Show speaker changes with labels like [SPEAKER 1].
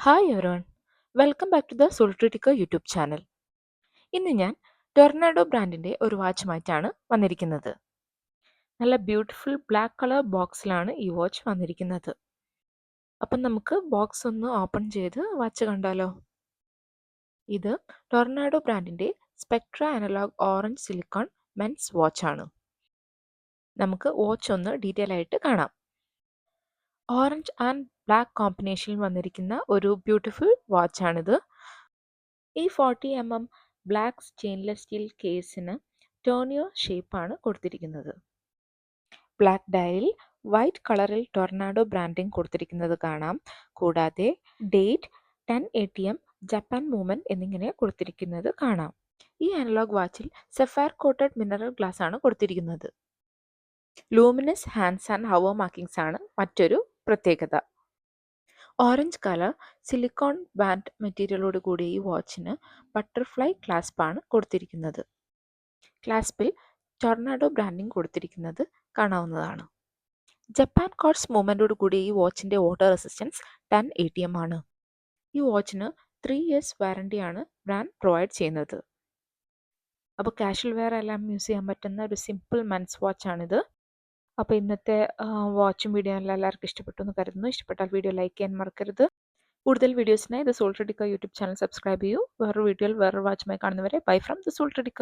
[SPEAKER 1] Hi everyone, welcome back to the സോൾട്രിറ്റിക്ക YouTube channel. ഇന്ന് ഞാൻ ടൊർണാഡോ ബ്രാൻഡിൻ്റെ ഒരു വാച്ചുമായിട്ടാണ് വന്നിരിക്കുന്നത്. നല്ല ബ്യൂട്ടിഫുൾ ബ്ലാക്ക് കളർ ബോക്സിലാണ് ഈ വാച്ച് വന്നിരിക്കുന്നത്. അപ്പം നമുക്ക് ബോക്സ് ഒന്ന് ഓപ്പൺ ചെയ്ത് വാച്ച് കണ്ടാലോ. ഇത് ടൊർണാഡോ ബ്രാൻഡിൻ്റെ Spectra analogue orange silicone men's വാച്ചാണ്. നമുക്ക് വാച്ച് ഒന്ന് ഡീറ്റെയിൽ ആയിട്ട് കാണാം. ഓറഞ്ച് ആൻഡ് ബ്ലാക്ക് കോമ്പിനേഷനിൽ വന്നിരിക്കുന്ന ഒരു ബ്യൂട്ടിഫുൾ വാച്ചാണിത്. ഈ 40mm ബ്ലാക്ക് സ്റ്റെയിൻലെസ് സ്റ്റീൽ കേസിന് ടോണിയോ ഷേപ്പാണ് കൊടുത്തിരിക്കുന്നത്. ബ്ലാക്ക് ഡയലിൽ വൈറ്റ് കളറിൽ ടൊർണാഡോ ബ്രാൻഡിംഗ് കൊടുത്തിരിക്കുന്നത് കാണാം. കൂടാതെ ഡേറ്റ്, 10 AM, ജപ്പാൻ മൂവ്മെന്റ് എന്നിങ്ങനെ കൊടുത്തിരിക്കുന്നത് കാണാം. ഈ അനലോഗ് വാച്ചിൽ സഫയർ കോട്ടഡ് മിനറൽ ഗ്ലാസ് ആണ് കൊടുത്തിരിക്കുന്നത്. Luminous hands and hour markings ആണ് മറ്റൊരു പ്രത്യേകത. ഓറഞ്ച് കളർ സിലിക്കോൺ ബാൻഡ് മെറ്റീരിയലോട് കൂടി ഈ വാച്ചിന് ബട്ടർഫ്ലൈ ക്ലാസ്പാണ് കൊടുത്തിരിക്കുന്നത്. ക്ലാസ്പിൽ ടൊർണാഡോ ബ്രാൻഡിംഗ് കൊടുത്തിരിക്കുന്നത് കാണാവുന്നതാണ്. ജപ്പാൻ കോർട്സ് മൂവ്മെൻറ്റോട് കൂടി ഈ വാച്ചിൻ്റെ വാട്ടർ റെസിസ്റ്റൻസ് 10 ATM ആണ്. ഈ വാച്ചിന് 3 years വാറണ്ടിയാണ് ബ്രാൻഡ് പ്രൊവൈഡ് ചെയ്യുന്നത്. അപ്പോൾ കാഷ്വൽ വെയർ എല്ലാം യൂസ് ചെയ്യാൻ പറ്റുന്ന ഒരു സിമ്പിൾ മെൻസ് വാച്ചാണിത്. അപ്പോൾ ഇന്നത്തെ വാച്ചും വീഡിയോ എല്ലാം എല്ലാവർക്കും ഇഷ്ടപ്പെട്ടു എന്ന് കരുതുന്നു. ഇഷ്ടപ്പെട്ടാൽ വീഡിയോ ലൈക്ക് ചെയ്യാൻ മറക്കരുത്. കൂടുതൽ വീഡിയോസിനായി ദ സോൾട്രിറ്റിക്ക യൂട്യൂബ് ചാനൽ സബ്സ്ക്രൈബ് ചെയ്യൂ. വേറൊരു വീഡിയോയിൽ വേറൊരു വാച്ചുമായി കാണുന്നവരെ ബൈ ഫ്രം ദ സോൾട്രിറ്റിക്ക.